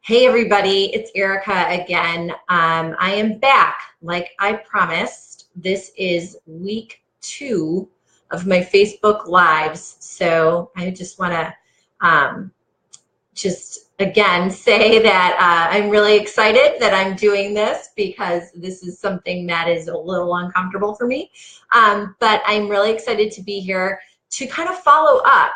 Hey everybody, it's Erica again. I am back like I promised. This is week 2 of my Facebook Lives. So I just want to just again say that I'm really excited that I'm doing this because this is something that is a little uncomfortable for me. But I'm really excited to be here to kind of follow up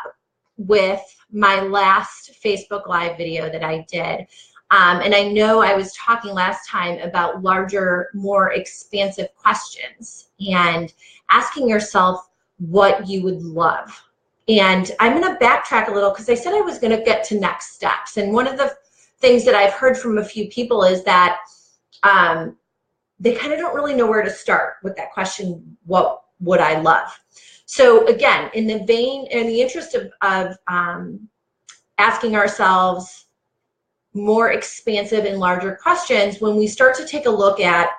with my last Facebook Live video that I did. And I know I was talking last time about larger, more expansive questions and asking yourself what you would love. And I'm going to backtrack a little because I said I was going to get to next steps. And one of the things that I've heard from a few people is that they kind of don't really know where to start with that question, what would I love? So again, in the interest of asking ourselves more expansive and larger questions, when we start to take a look at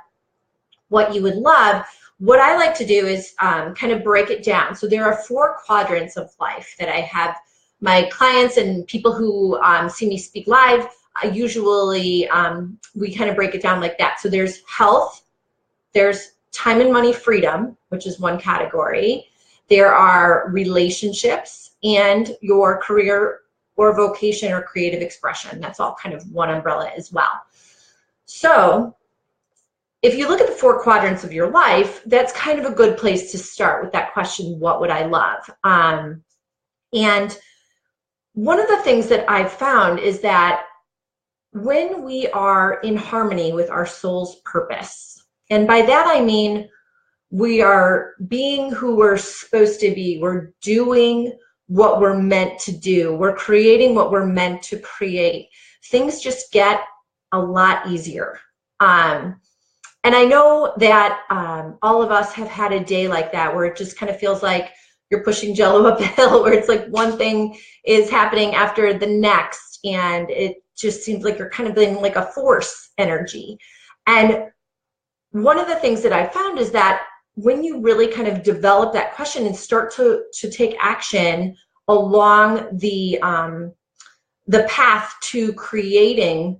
what you would love, what I like to do is kind of break it down. So there are 4 quadrants of life that I have my clients and people who see me speak live. Usually we kind of break it down like that. So there's health, there's time and money freedom, which is one category. There are relationships and your career or vocation or creative expression. That's all kind of one umbrella as well. So if you look at the 4 quadrants of your life, that's kind of a good place to start with that question, what would I love? And one of the things that I've found is that when we are in harmony with our soul's purpose, and by that I mean we are being who we're supposed to be, we're doing what we're meant to do, we're creating what we're meant to create, things just get a lot easier. And I know that all of us have had a day like that where it just kind of feels like you're pushing Jello up a hill, where it's like one thing is happening after the next, and it just seems like you're kind of in like a force energy. And one of the things that I found is that when you really kind of develop that question and start to take action along the path to creating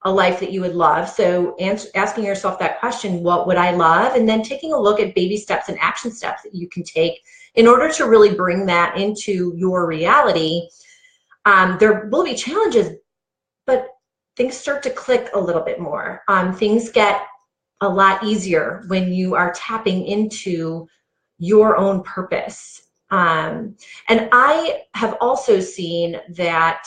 a life that you would love. So asking yourself that question, what would I love? And then taking a look at baby steps and action steps that you can take in order to really bring that into your reality. There will be challenges, but things start to click a little bit more. Things get a lot easier when you are tapping into your own purpose. And I have also seen that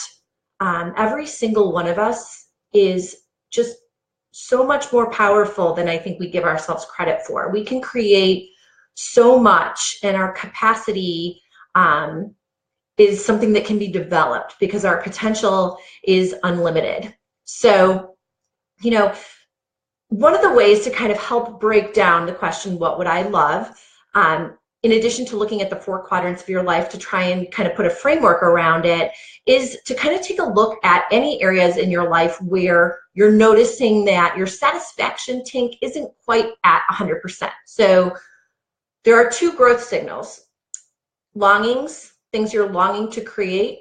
every single one of us is just so much more powerful than I think we give ourselves credit for. We can create so much, and our capacity is something that can be developed because our potential is unlimited. So, you know, one of the ways to kind of help break down the question, what would I love, in addition to looking at the 4 quadrants of your life to try and kind of put a framework around it, is to kind of take a look at any areas in your life where you're noticing that your satisfaction tank isn't quite at 100%. So there are 2 growth signals: longings, things you're longing to create,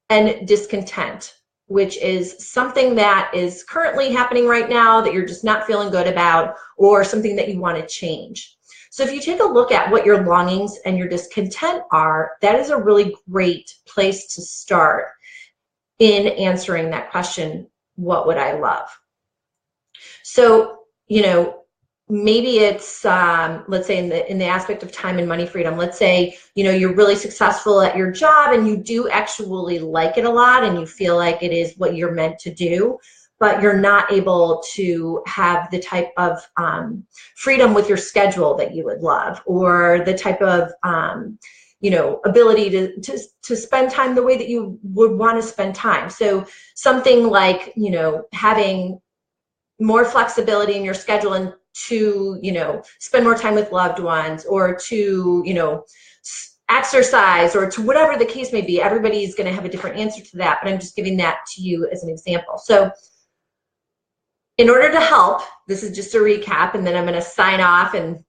and discontent, which is something that is currently happening right now that you're just not feeling good about, or something that you want to change. So if you take a look at what your longings and your discontent are, that is a really great place to start in answering that question, what would I love? So, you know, maybe it's, let's say in the aspect of time and money freedom, let's say, you know, you're really successful at your job and you do actually like it a lot and you feel like it is what you're meant to do, but you're not able to have the type of freedom with your schedule that you would love, or the type of you know, ability to spend time the way that you would want to spend time. So something like, you know, having more flexibility in your schedule and to, you know, spend more time with loved ones, or to, you know, exercise, or to whatever the case may be. Everybody's going to have a different answer to that, but I'm just giving that to you as an example. So in order to help, this is just a recap, and then I'm going to sign off and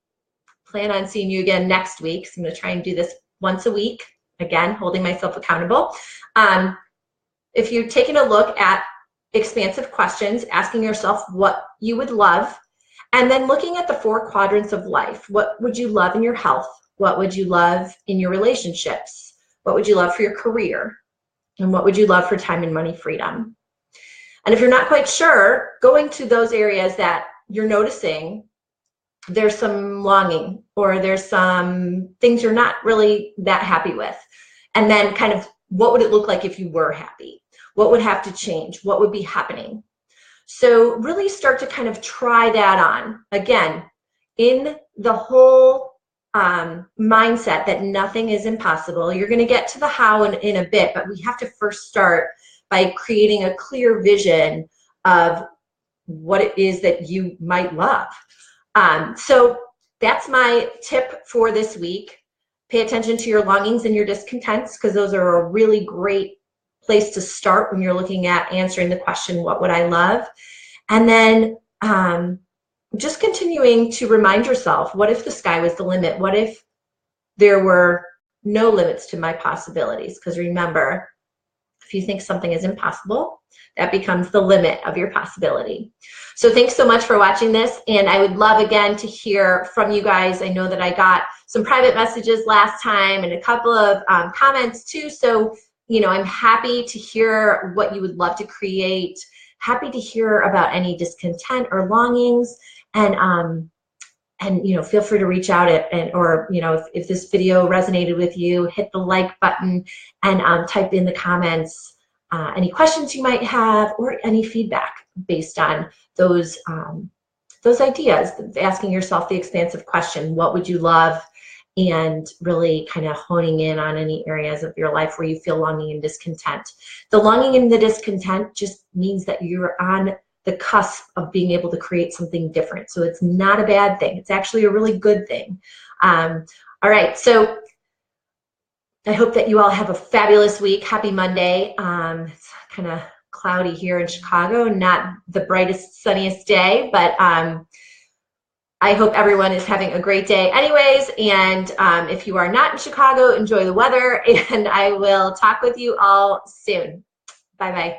plan on seeing you again next week. So I'm going to try and do this once a week, again, holding myself accountable. If you're taking a look at expansive questions, asking yourself what you would love, and then looking at the 4 quadrants of life. What would you love in your health? What would you love in your relationships? What would you love for your career? And what would you love for time and money freedom? And if you're not quite sure, going to those areas that you're noticing there's some longing or there's some things you're not really that happy with. And then kind of what would it look like if you were happy? What would have to change? What would be happening? So really start to kind of try that on. Again, in the whole mindset that nothing is impossible. You're going to get to the how in a bit, but we have to first start by creating a clear vision of what it is that you might love. So that's my tip for this week. Pay attention to your longings and your discontents, because those are a really great place to start when you're looking at answering the question, what would I love? And then just continuing to remind yourself, what if the sky was the limit? What if there were no limits to my possibilities? Because remember, if you think something is impossible, that becomes the limit of your possibility. So thanks so much for watching this. And I would love, again, to hear from you guys. I know that I got some private messages last time and a couple of comments too. So, you know, I'm happy to hear what you would love to create. Happy to hear about any discontent or longings. And you know, feel free to reach out or you know, if this video resonated with you, hit the like button and type in the comments any questions you might have or any feedback based on those ideas. Asking yourself the expansive question, what would you love? And really kind of honing in on any areas of your life where you feel longing and discontent. The longing and the discontent just means that you're on the cusp of being able to create something different. So it's not a bad thing. It's actually a really good thing. All right, so I hope that you all have a fabulous week. Happy Monday. It's kind of cloudy here in Chicago, not the brightest, sunniest day, but I hope everyone is having a great day anyways. And if you are not in Chicago, enjoy the weather, and I will talk with you all soon. Bye-bye.